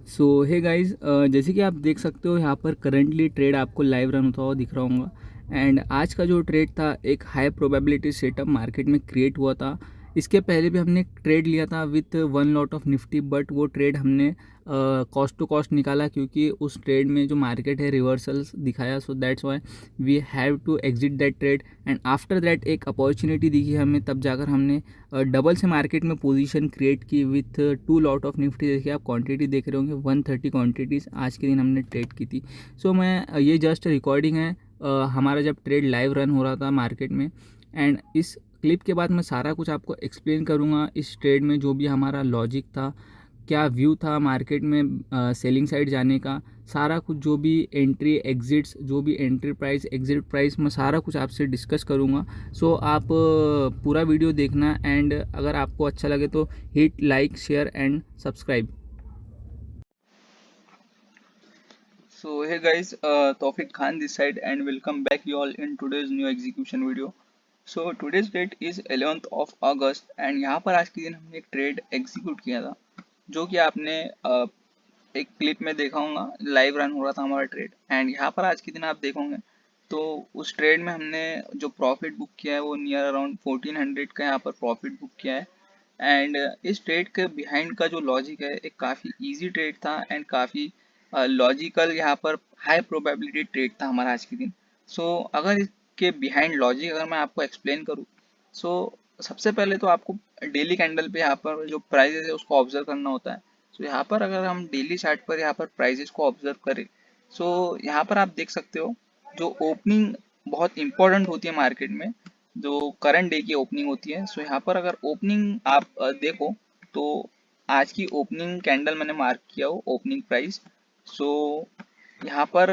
सो hey guys, जैसे कि आप देख सकते हो यहाँ पर करंटली ट्रेड आपको लाइव रन होता हुआ दिख रहा होगा। एंड आज का जो ट्रेड था एक हाई प्रोबेबिलिटी सेटअप मार्केट में क्रिएट हुआ था। इसके पहले भी हमने ट्रेड लिया था with one lot of Nifty, but वो ट्रेड हमने कॉस्ट टू कॉस्ट निकाला क्योंकि उस ट्रेड में जो मार्केट है रिवर्सल्स दिखाया। So that's why we have to exit that trade. And after that एक अपॉर्चुनिटी दिखी हमें, तब जाकर हमने डबल से मार्केट में पोजीशन क्रिएट की with two lot of Nifty. देखिए आप क्वांटिटी देख रहे होंगे, 130 क्वांटिटीज़ आज के दिन हमने ट्रेड की थी। सो मैं ये जस्ट रिकॉर्डिंग है हमारा जब ट्रेड लाइव रन हो रहा था मार्केट में। एंड इस क्लिप के बाद मैं सारा कुछ आपको एक्सप्लेन करूँगा इस ट्रेड में जो भी हमारा लॉजिक था, क्या व्यू था मार्केट में सेलिंग साइड जाने का, सारा कुछ जो भी एंट्री एग्जिट्स, जो भी एंट्री प्राइस एग्जिट प्राइस, मैं सारा कुछ आपसे डिस्कस करूँगा। सो आप पूरा वीडियो देखना एंड अगर आपको अच्छा लगे तो hit like share and subscribe. So hey guys, Tawfiq Khan this side and welcome back you all in today's new execution video. So today's date is 11th of August and यहाँ पर आज के दिन हमने एक ट्रेड एग्जीक्यूट किया था जो कि आपने एक क्लिप में देखा होगा। लाइव रन हो रहा था हमारा ट्रेड एंड यहाँ पर आज के दिन आप देखोगे तो उस ट्रेड में हमने जो प्रॉफिट बुक किया है वो नियर अराउंड 1400 का यहाँ पर प्रॉफिट बुक किया है। एंड इस ट्रेड के बिहाइंड का जो लॉजिक है एक काफ़ी इजी ट्रेड था एंड काफ़ी लॉजिकल यहाँ पर हाई प्रोबेबिलिटी ट्रेड था हमारा आज के दिन। सो अगर इसके बिहाइंड लॉजिक अगर मैं आपको एक्सप्लेन करूँ, सो सबसे पहले तो आपको डेली कैंडल पे यहाँ पर जो प्राइजेस है उसको ऑब्जर्व करना होता है। सो यहाँ पर अगर हम डेली चार्ट पर यहाँ पर प्राइजेस को ऑब्जर्व करें, सो यहाँ पर आप देख सकते हो जो ओपनिंग बहुत इंपॉर्टेंट होती है मार्केट में, जो करंट डे की ओपनिंग होती है। सो यहाँ पर अगर ओपनिंग आप देखो तो आज की ओपनिंग कैंडल मैंने मार्क किया हो ओपनिंग प्राइस। सो यहाँ पर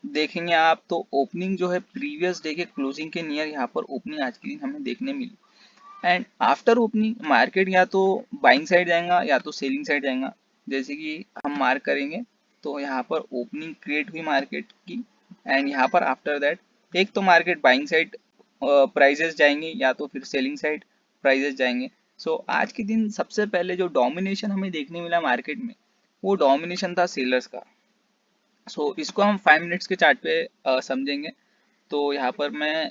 देखेंगे आप तो ओपनिंग जो है प्रीवियस डे के क्लोजिंग के नियर यहाँ पर ओपनिंग आज के दिन हमें देखने मिली। एंड आफ्टर ओपनिंग मार्केट या तो बाइंग साइड जाएगा या तो सेलिंग साइड जाएगा। जैसे कि हम मार्क करेंगे तो यहाँ पर ओपनिंग क्रिएट हुई मार्केट की एंड यहाँ पर आफ्टर दैट एक तो मार्केट बाइंग साइड प्राइजेस जाएंगे या तो फिर सेलिंग साइड प्राइजेस जाएंगे। सो आज के दिन सबसे पहले जो डोमिनेशन हमें देखने मिला मार्केट में वो डोमिनेशन था सेलर्स का। सो इसको हम 5 मिनट्स के चार्ट पे समझेंगे। तो यहाँ पर मैं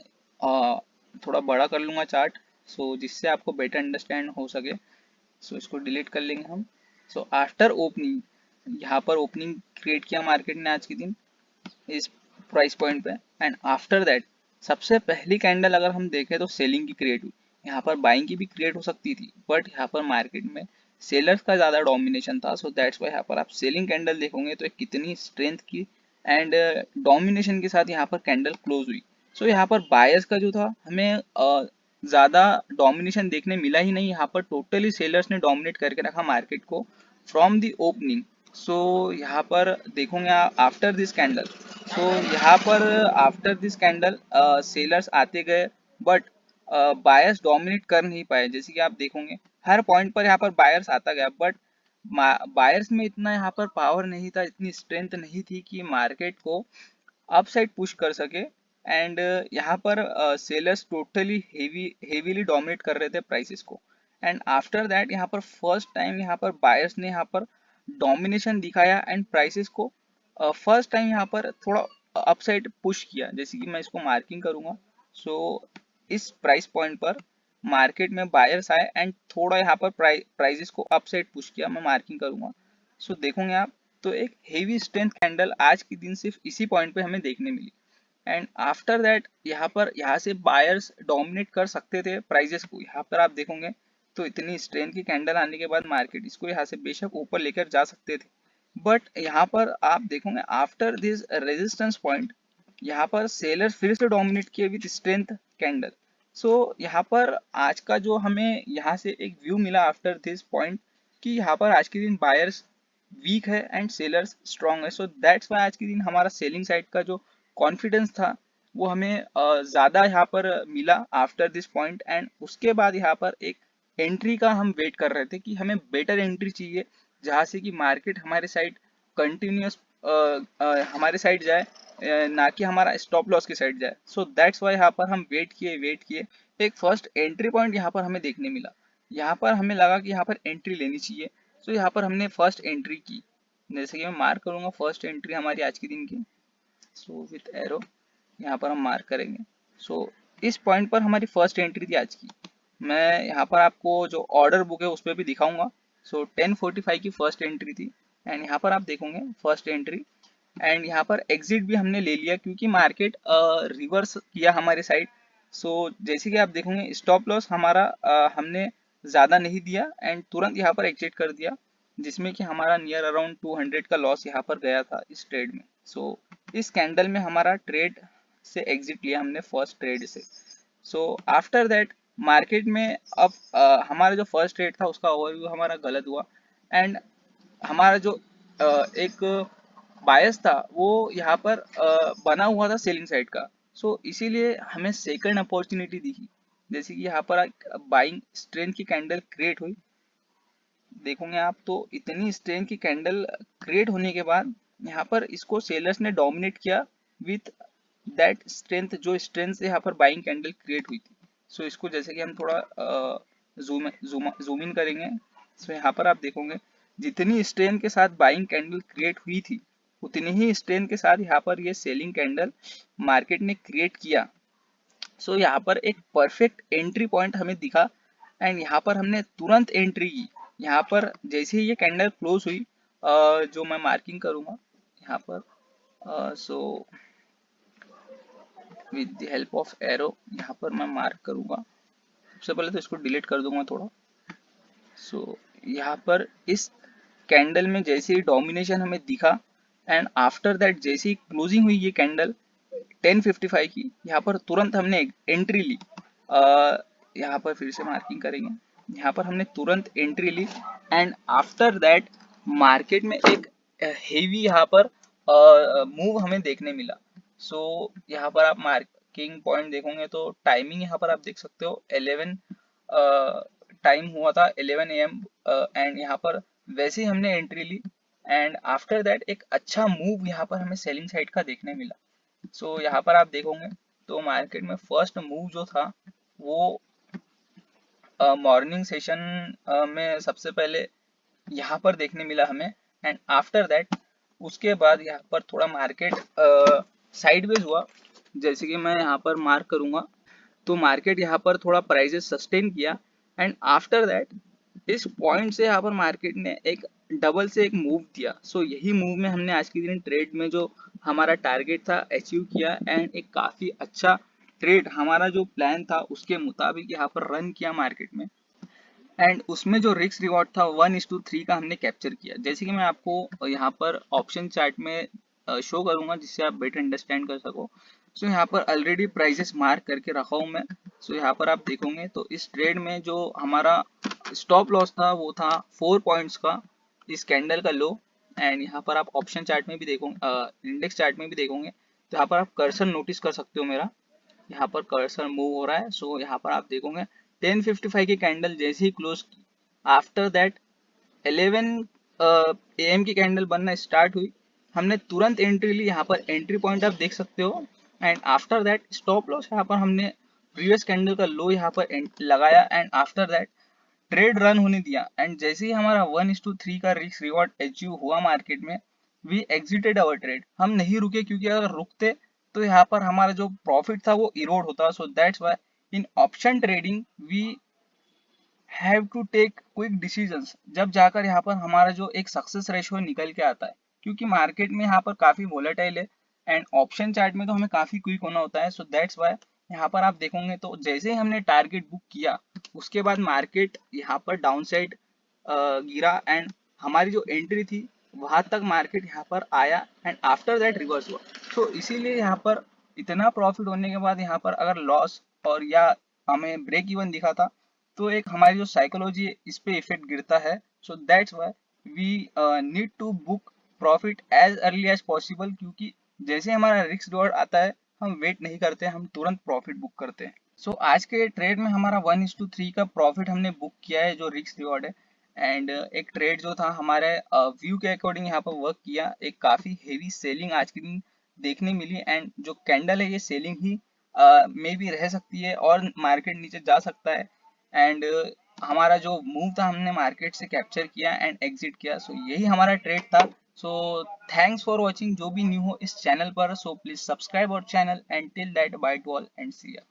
थोड़ा बड़ा कर लूँगा चार्ट, सो जिससे आपको बेटर अंडरस्टैंड हो सके। सो इसको डिलीट कर लेंगे हम। सो आफ्टर ओपनिंग यहाँ पर ओपनिंग क्रिएट किया मार्केट ने आज के दिन इस प्राइस पॉइंट पे एंड आफ्टर दैट सबसे पहली कैंडल अगर हम देखें तो सेलिंग की क्रिएट हुई। यहाँ पर बाइंग की भी क्रिएट हो सकती थी बट यहाँ पर मार्केट में सेलर्स का ज़्यादा डोमिनेशन था। सो दैट्स वाई यहाँ पर आप सेलिंग कैंडल देखोगे तो कितनी स्ट्रेंथ की एंड डोमिनेशन के साथ यहाँ पर कैंडल क्लोज हुई। सो यहाँ पर बायर्स का जो था हमें ज़्यादा डोमिनेशन देखने मिला ही नहीं। यहाँ पर टोटली सेलर्स ने डोमिनेट करके रखा मार्केट को फ्रॉम दी ओपनिंग। सो यहाँ पर देखोगे आफ्टर दिस कैंडल, सो यहाँ पर आफ्टर दिस कैंडल सेलर्स आते गए बट बायर्स डोमिनेट कर नहीं पाए। जैसे कि आप देखोगे हर पॉइंट पर यहाँ पर बायर्स आता गया बट बायर्स में इतना यहाँ पर पावर नहीं था, इतनी स्ट्रेंथ नहीं थी कि मार्केट को अपसाइड पुश कर सके। एंड यहाँ पर सेलर्स टोटली हेवीली डोमिनेट कर रहे थे प्राइसेस को। एंड आफ्टर दैट यहाँ पर फर्स्ट टाइम यहाँ पर बायर्स ने यहाँ पर डोमिनेशन दिखाया एंड प्राइसेस को फर्स्ट टाइम यहाँ पर थोड़ा अपसाइड पुश किया। जैसे कि मैं इसको मार्किंग करूंगा। सो इस प्राइस पॉइंट पर मार्केट में बायर्स आए एंड थोड़ा यहाँ पर प्राइसेस को अपसाइड पुश किया, मैं मार्किंग करूंगा। सो देखोगे आप तो एक हेवी स्ट्रेंथ कैंडल आज के दिन सिर्फ इसी पॉइंट पे हमें देखने मिली। एंड आफ्टर दैट यहाँ से बायर्स डोमिनेट कर सकते थे प्राइजेस को। यहाँ पर आप देखोगे तो इतनी स्ट्रेंथ की कैंडल आने के बाद मार्केट इसको यहाँ से बेशक ऊपर लेकर जा सकते थे बट यहाँ पर आप देखोगे आफ्टर दिस रेजिस्टेंस पॉइंट यहाँ पर सेलर फिर से डोमिनेट किए विद स्ट्रेंथ कैंडल। सो यहाँ पर आज का जो हमें यहाँ से एक व्यू मिला आफ्टर दिस पॉइंट कि यहाँ पर आज के दिन बायर्स वीक है एंड सेलर्स स्ट्रॉन्ग है। सो दैट्स वाई आज के दिन हमारा सेलिंग साइड का जो कॉन्फिडेंस था वो हमें ज़्यादा यहाँ पर मिला आफ्टर दिस पॉइंट। एंड उसके बाद यहाँ पर एक एंट्री का हम वेट कर रहे थे कि हमें बेटर एंट्री चाहिए जहाँ से कि मार्केट हमारे साइड कंटिन्यूस हमारे साइड जाए, ना कि हमारा स्टॉप लॉस की साइड जाए। सो दैट्स वाई यहाँ पर हम वेट किए एक फर्स्ट एंट्री पॉइंट यहाँ पर हमें देखने मिला। यहाँ पर हमें लगा कि यहाँ पर एंट्री लेनी चाहिए। सो यहाँ पर हमने फर्स्ट एंट्री की जैसे कि मैं मार्क करूंगा फर्स्ट एंट्री हमारी आज के दिन की। सो विथ एरो यहाँ पर हम मार्क करेंगे। सो इस पॉइंट पर हमारी फर्स्ट एंट्री थी आज की। मैं यहाँ पर आपको जो ऑर्डर बुक है उस पर भी दिखाऊंगा। सो 10:45 की फर्स्ट एंट्री थी एंड यहाँ पर आप देखोगे फर्स्ट एंट्री एंड यहाँ पर एग्जिट भी हमने ले लिया क्योंकि मार्केट रिवर्स किया हमारे साइड। सो जैसे कि आप देखोगे स्टॉप लॉस हमारा हमने ज़्यादा नहीं दिया एंड तुरंत यहाँ पर एग्जिट कर दिया, जिसमें कि हमारा नियर अराउंड 200 का लॉस यहाँ पर गया था इस ट्रेड में। सो इस कैंडल में हमारा ट्रेड से एग्जिट लिया हमने फर्स्ट ट्रेड से। सो आफ्टर दैट मार्केट में अब हमारा जो फर्स्ट ट्रेड था उसका ओवरव्यू हमारा गलत हुआ एंड हमारा जो एक बायस था वो यहाँ पर बना हुआ था सेलिंग साइड का। सो इसीलिए हमें सेकंड अपॉर्चुनिटी दिखी। जैसे कि यहाँ पर बाइंग स्ट्रेंथ की कैंडल क्रिएट हुई, देखोगे आप तो इतनी स्ट्रेंथ की कैंडल क्रिएट होने के बाद यहाँ पर इसको सेलर्स ने डोमिनेट किया विथ दैट स्ट्रेंथ, जो स्ट्रेंथ से यहाँ पर बाइंग कैंडल क्रिएट हुई थी। सो इसको जैसे कि हम थोड़ा जूम इन करेंगे। सो यहाँ पर आप देखोगे जितनी स्ट्रेंथ के साथ बाइंग कैंडल क्रिएट हुई थी उतनी ही स्ट्रेंथ के साथ यहाँ पर ये सेलिंग कैंडल मार्केट ने क्रिएट किया। सो यहाँ पर एक परफेक्ट एंट्री पॉइंट हमें दिखा एंड यहाँ पर हमने तुरंत एंट्री की। यहाँ पर जैसे ही ये कैंडल क्लोज हुई जो मैं मार्किंग करूंगा यहाँ पर। So with the help of arrow यहाँ पर मैं मार्क करूंगा। सबसे पहले तो इसको डिलीट कर दूंगा थोड़ा। सो यहाँ पर इस कैंडल में जैसे ही डोमिनेशन हमें दिखा एंड आफ्टर दैट जैसे ही क्लोजिंग हुई ये कैंडल 10:55 की, यहाँ पर तुरंत हमने एंट्री ली। यहाँ पर फिर से मार्किंग करेंगे, यहाँ पर हमने तुरंत एंट्री ली एंड आफ्टर दैट मार्केट में एक हेवी यहाँ पर मूव हमें देखने मिला। सो यहाँ पर आप मार्किंग पॉइंट देखोगे तो टाइमिंग यहाँ पर आप देख सकते हो 11 टाइम हुआ था 11 AM एंड यहाँ पर वैसे ही हमने एंट्री ली एंड आफ्टर दैट एक अच्छा मूव यहाँ पर हमें सेलिंग साइड का देखने मिला। सो यहाँ पर आप देखोगे तो मार्केट में फर्स्ट मूव जो था वो मॉर्निंग सेशन में सबसे पहले यहाँ पर देखने मिला हमें एंड आफ्टर दैट उसके बाद यहाँ पर थोड़ा मार्केट साइडवेज हुआ। जैसे कि मैं यहाँ पर मार्क करूंगा तो मार्केट यहाँ पर थोड़ा प्राइसेस सस्टेन किया एंड आफ्टर दैट इस पॉइंट से यहाँ पर मार्केट ने एक डबल से एक मूव दिया। सो यही मूव में हमने आज के दिन ट्रेड में जो हमारा टारगेट था अचीव किया एंड एक काफी अच्छा ट्रेड हमारा जो प्लान था उसके मुताबिक यहाँ पर रन किया मार्केट में एंड उसमें जो रिस्क रिवॉर्ड था 1:3 का हमने कैप्चर किया। जैसे कि मैं आपको यहाँ पर ऑप्शन चार्ट में शो करूंगा जिससे आप बेटर अंडरस्टैंड कर सको। सो यहाँ पर ऑलरेडी प्राइसेस मार्क करके रखा हूँ मैं। सो यहाँ पर आप देखोगे तो इस ट्रेड में जो हमारा स्टॉप लॉस था वो था 4 पॉइंट्स का, इस कैंडल का लो एंड यहाँ पर आप ऑप्शन चार्ट में भी देखोगे, इंडेक्स चार्ट में भी देखोगे तो यहाँ पर आप कर्सर नोटिस कर सकते हो मेरा, यहाँ पर कर्सर मूव हो रहा है। सो यहाँ पर आप देखोगे 10:55 की कैंडल जैसे ही क्लोज की आफ्टर दैट 11 AM की कैंडल बनना स्टार्ट हुई, हमने तुरंत एंट्री ली। यहाँ पर एंट्री पॉइंट आप देख सकते हो and after that stop loss यहाँ पर हमने प्रीवियस कैंडल का लो यहाँ पर लगाया and after that trade run होने दिया एंड जैसे ही हमारा 1:3 का रिस्क रिवॉर्ड अचीव हुआ मार्केट में वी एग्जिटेड आवर ट्रेड। हम नहीं रुके क्योंकि अगर रुकते तो यहाँ पर हमारा जो प्रॉफिट था वो इरोड होता। So that's why in option trading we have to take quick decisions, जब जाकर यहाँ पर हमारा जो एक सक्सेस रेशियो निकल के आता है, क्योंकि मार्केट में यहाँ पर काफी वोलेटाइल है एंड ऑप्शन चार्ट में तो हमें काफी क्विक होना होता है। सो दैट्स व्हाई यहाँ पर आप देखोगे तो जैसे ही हमने टारगेट बुक किया उसके बाद मार्केट यहाँ पर डाउन साइड गिरा एंड हमारी जो एंट्री थी वहां तक मार्केट यहाँ पर आया एंड आफ्टर दैट रिवर्स हुआ। तो इसीलिए यहाँ पर इतना प्रॉफिट होने के बाद यहाँ पर अगर लॉस और या हमें ब्रेक इवन दिखा था तो एक हमारी जो साइकोलॉजी है इस पे इफेक्ट गिरता है। So that's why we need to book profit as early as possible, क्योंकि जैसे हमारा रिस्क रिवॉर्ड आता है हम वेट नहीं करते, हम तुरंत प्रॉफिट बुक करते हैं। सो आज के ट्रेड में हमारा 1:3 का प्रॉफिट हमने बुक किया है जो रिस्क रिवॉर्ड है एंड एक ट्रेड जो था हमारे व्यू के अकॉर्डिंग यहाँ पर वर्क किया। एक काफी हेवी सेलिंग आज के दिन देखने मिली एंड जो कैंडल है ये सेलिंग ही में भी रह सकती है और मार्केट नीचे जा सकता है एंड हमारा जो मूव था हमने मार्केट से कैप्चर किया एंड एग्जिट किया। सो यही हमारा ट्रेड था। So thanks for watching. जो भी न्यू हो इस चैनल पर, so please subscribe our channel and till that bye to all and see या।